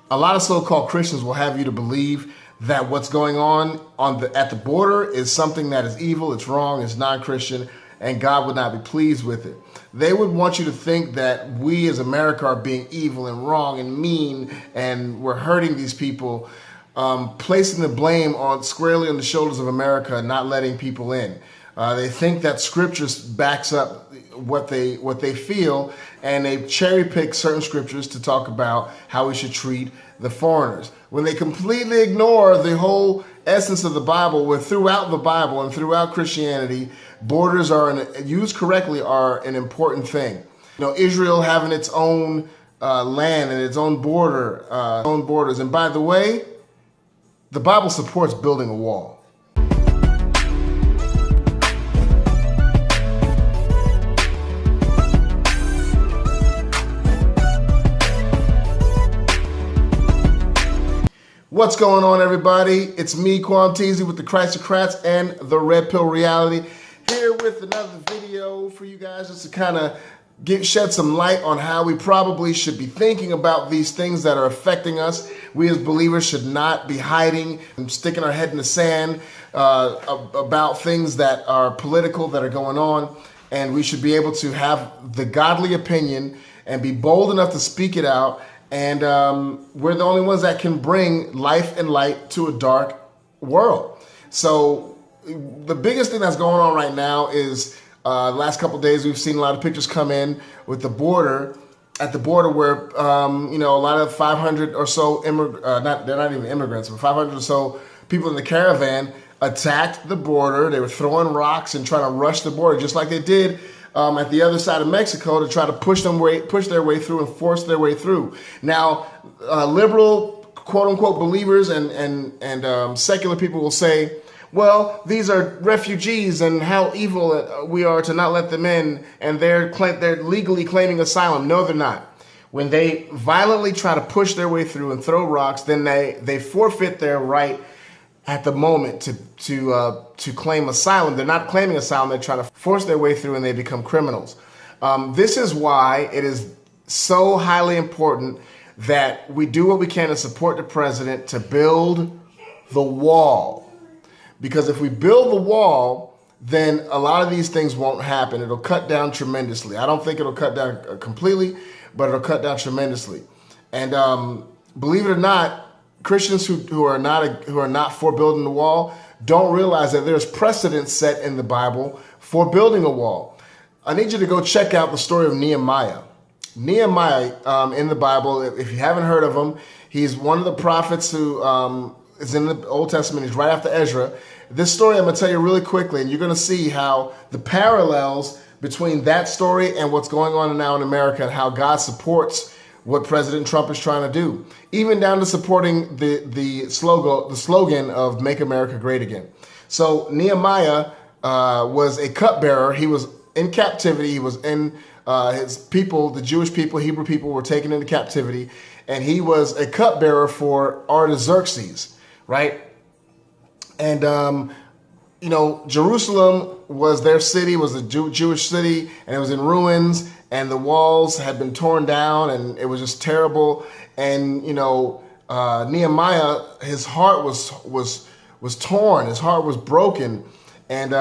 A lot of so-called Christians will have you to believe that what's going on at the border is something that is evil, it's wrong, it's non-Christian, and God would not be pleased with it. They would want you to think that we as America are being evil and wrong and mean, and we're hurting these people, placing the blame squarely on the shoulders of America, not letting people in. They think that scripture backs up what they feel, and they cherry pick certain scriptures to talk about how we should treat the foreigners, when they completely ignore the whole essence of the Bible, where throughout the Bible and throughout Christianity, borders used correctly are an important thing. Israel having its own land and its own borders. And by the way, the Bible supports building a wall. What's going on, everybody? It's me, Quam Teasy, with the Christocrats and the Red Pill Reality, here with another video for you guys, just to kind of shed some light on how we probably should be thinking about these things that are affecting us. We as believers should not be hiding and sticking our head in the sand about things that are political, that are going on, and we should be able to have the godly opinion and be bold enough to speak it out. And we're the only ones that can bring life and light to a dark world. So the biggest thing that's going on right now is the last couple of days we've seen a lot of pictures come in with the border, at the border where, a lot of 500 or so, they're not even immigrants, but 500 or so people in the caravan attacked the border. They were throwing rocks and trying to rush the border, just like they did at the other side of Mexico, to try to push their way through and force their way through. Now, liberal, quote unquote, believers and secular people will say, well, these are refugees and how evil we are to not let them in, and they're legally claiming asylum. No, they're not. When they violently try to push their way through and throw rocks, then they forfeit their right at the moment to claim asylum. They're not claiming asylum, they're trying to force their way through, and they become criminals. This is why it is so highly important that we do what we can to support the president to build the wall. Because if we build the wall, then a lot of these things won't happen. It'll cut down tremendously. I don't think it'll cut down completely, but it'll cut down tremendously. And believe it or not, Christians who are not for building the wall don't realize that there's precedent set in the Bible for building a wall. I need you to go check out the story of Nehemiah. Nehemiah in the Bible, if you haven't heard of him, he's one of the prophets who is in the Old Testament. He's right after Ezra. This story I'm going to tell you really quickly, and you're going to see how the parallels between that story and what's going on now in America, and how God supports what President Trump is trying to do, even down to supporting the slogan of "Make America Great Again." So Nehemiah was a cupbearer. He was in captivity. He was in his people, the Jewish people, Hebrew people, were taken into captivity, and he was a cupbearer for Artaxerxes, right? And Jerusalem was their city, was a Jewish city, and it was in ruins, and the walls had been torn down, and it was just terrible. And Nehemiah, his heart was torn, his heart was broken, and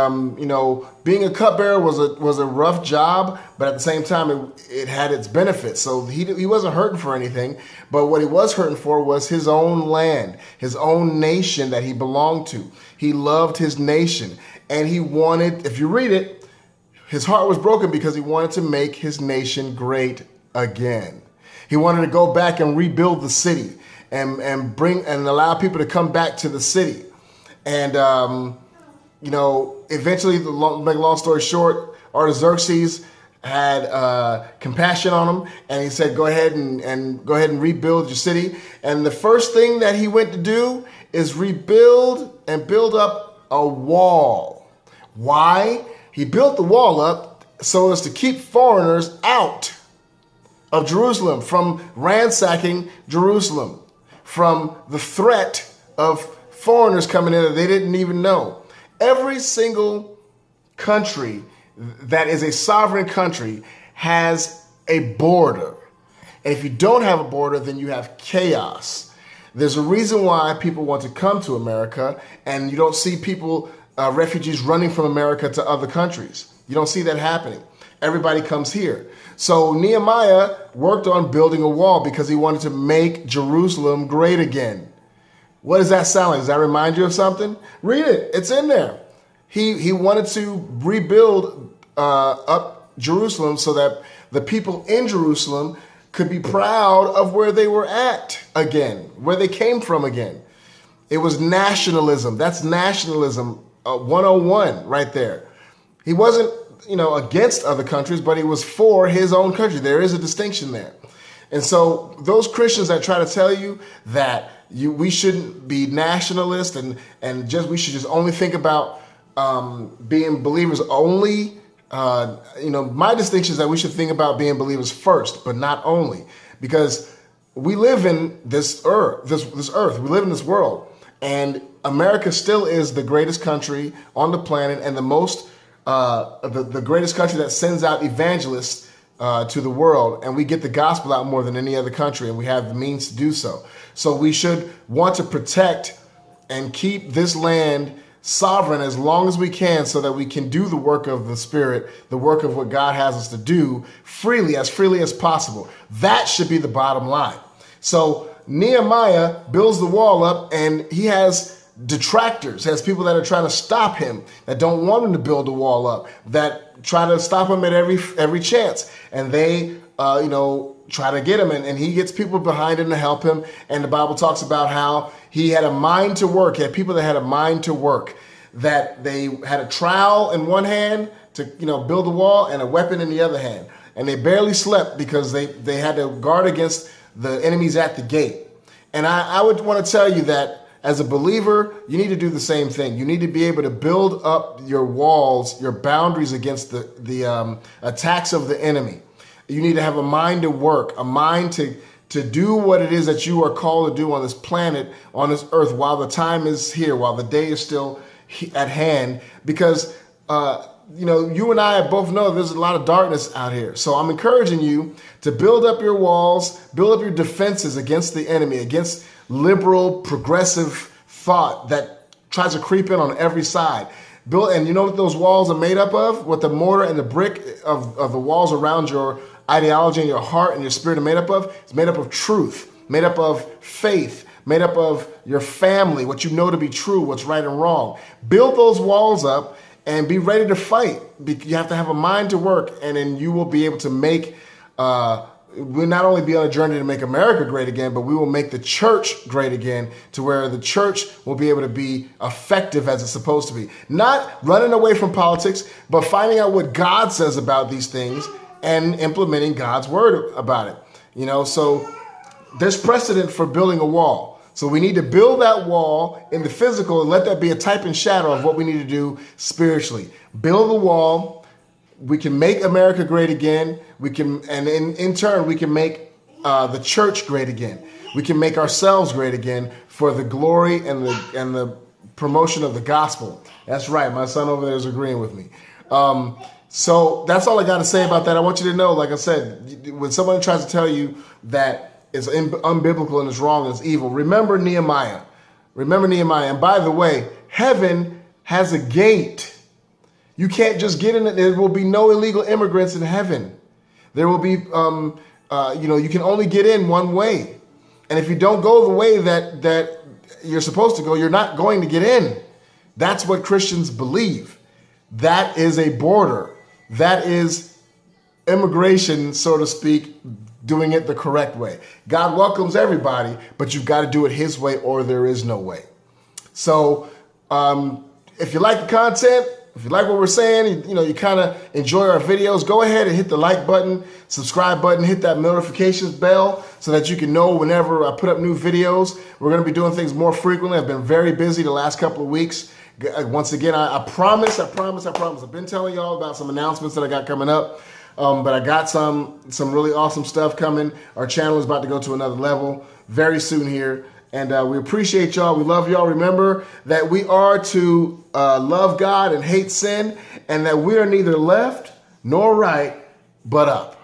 being a cupbearer was a rough job, but at the same time it had its benefits. So he wasn't hurting for anything, but what he was hurting for was his own land, his own nation that he belonged to. He loved his nation, and he wanted, if you read it, his heart was broken because he wanted to make his nation great again. He wanted to go back and rebuild the city and allow people to come back to the city. And eventually, to make a long story short, Artaxerxes had compassion on him, and he said, go ahead and rebuild your city. And the first thing that he went to do is rebuild and build up a wall. Why? He built the wall up so as to keep foreigners out of Jerusalem, from ransacking Jerusalem, from the threat of foreigners coming in that they didn't even know. Every single country that is a sovereign country has a border. And if you don't have a border, then you have chaos. There's a reason why people want to come to America, and you don't see people, refugees running from America to other countries. You don't see that happening. Everybody comes here. So Nehemiah worked on building a wall because he wanted to make Jerusalem great again. What does that sound like? Does that remind you of something? Read it. It's in there. He wanted to rebuild up Jerusalem so that the people in Jerusalem could be proud of where they were at again, where they came from again. It was nationalism. That's nationalism 101 right there. He wasn't, against other countries, but he was for his own country. There is a distinction there. And so those Christians that try to tell you that we shouldn't be nationalist and we should just only think about being believers only. My distinction is that we should think about being believers first, but not only, because we live in this earth. We live in this world, and America still is the greatest country on the planet and the most the greatest country that sends out evangelists to the world, and we get the gospel out more than any other country, and we have the means to do so. So we should want to protect and keep this land sovereign as long as we can, so that we can do the work of the Spirit, the work of what God has us to do freely as possible. That should be the bottom line. So Nehemiah builds the wall up, and he has detractors, has people that are trying to stop him, that don't want him to build the wall up, that try to stop him at every chance. And they, try to get him, and he gets people behind him to help him. And the Bible talks about how he had a mind to work. He had people that had a mind to work, that they had a trowel in one hand to, build the wall, and a weapon in the other hand. And they barely slept because they had to guard against the enemies at the gate. And I would want to tell you that as a believer, you need to do the same thing. You need to be able to build up your walls, your boundaries against the attacks of the enemy. You need to have a mind to work, a mind to do what it is that you are called to do on this planet, on this earth, while the time is here, while the day is still at hand. Because, you and I both know there's a lot of darkness out here. So I'm encouraging you to build up your walls, build up your defenses against the enemy, against liberal, progressive thought that tries to creep in on every side. And you know what those walls are made up of? What the mortar and the brick of the walls around your ideology and your heart and your spirit are made up of? It's made up of truth, made up of faith, made up of your family, what you know to be true, what's right and wrong. Build those walls up and be ready to fight. You have to have a mind to work, and then you will be able to make, we'll not only be on a journey to make America great again, but we will make the church great again, to where the church will be able to be effective as it's supposed to be. Not running away from politics, but finding out what God says about these things and implementing God's word about it. So there's precedent for building a wall. So we need to build that wall in the physical and let that be a type and shadow of what we need to do spiritually. Build the wall. We can make America great again. We can, and in turn, we can make the church great again. We can make ourselves great again for the glory and the promotion of the gospel. That's right. My son over there is agreeing with me. So that's all I got to say about that. I want you to know, like I said, when someone tries to tell you that it's unbiblical and it's wrong and it's evil, remember Nehemiah. Remember Nehemiah. And by the way, heaven has a gate. You can't just get in it. There will be no illegal immigrants in heaven. There will be, you can only get in one way. And if you don't go the way that you're supposed to go, you're not going to get in. That's what Christians believe. That is a border. That is immigration, so to speak, doing it the correct way. God welcomes everybody, but you've got to do it his way or there is no way. So if you like the content, if you like what we're saying, you kind of enjoy our videos, go ahead and hit the like button, subscribe button, hit that notifications bell so that you can know whenever I put up new videos. We're going to be doing things more frequently. I've been very busy the last couple of weeks. Once again, I promise. I've been telling y'all about some announcements that I got coming up, but I got some really awesome stuff coming. Our channel is about to go to another level very soon here. And we appreciate y'all. We love y'all. Remember that we are to love God and hate sin, and that we are neither left nor right, but up.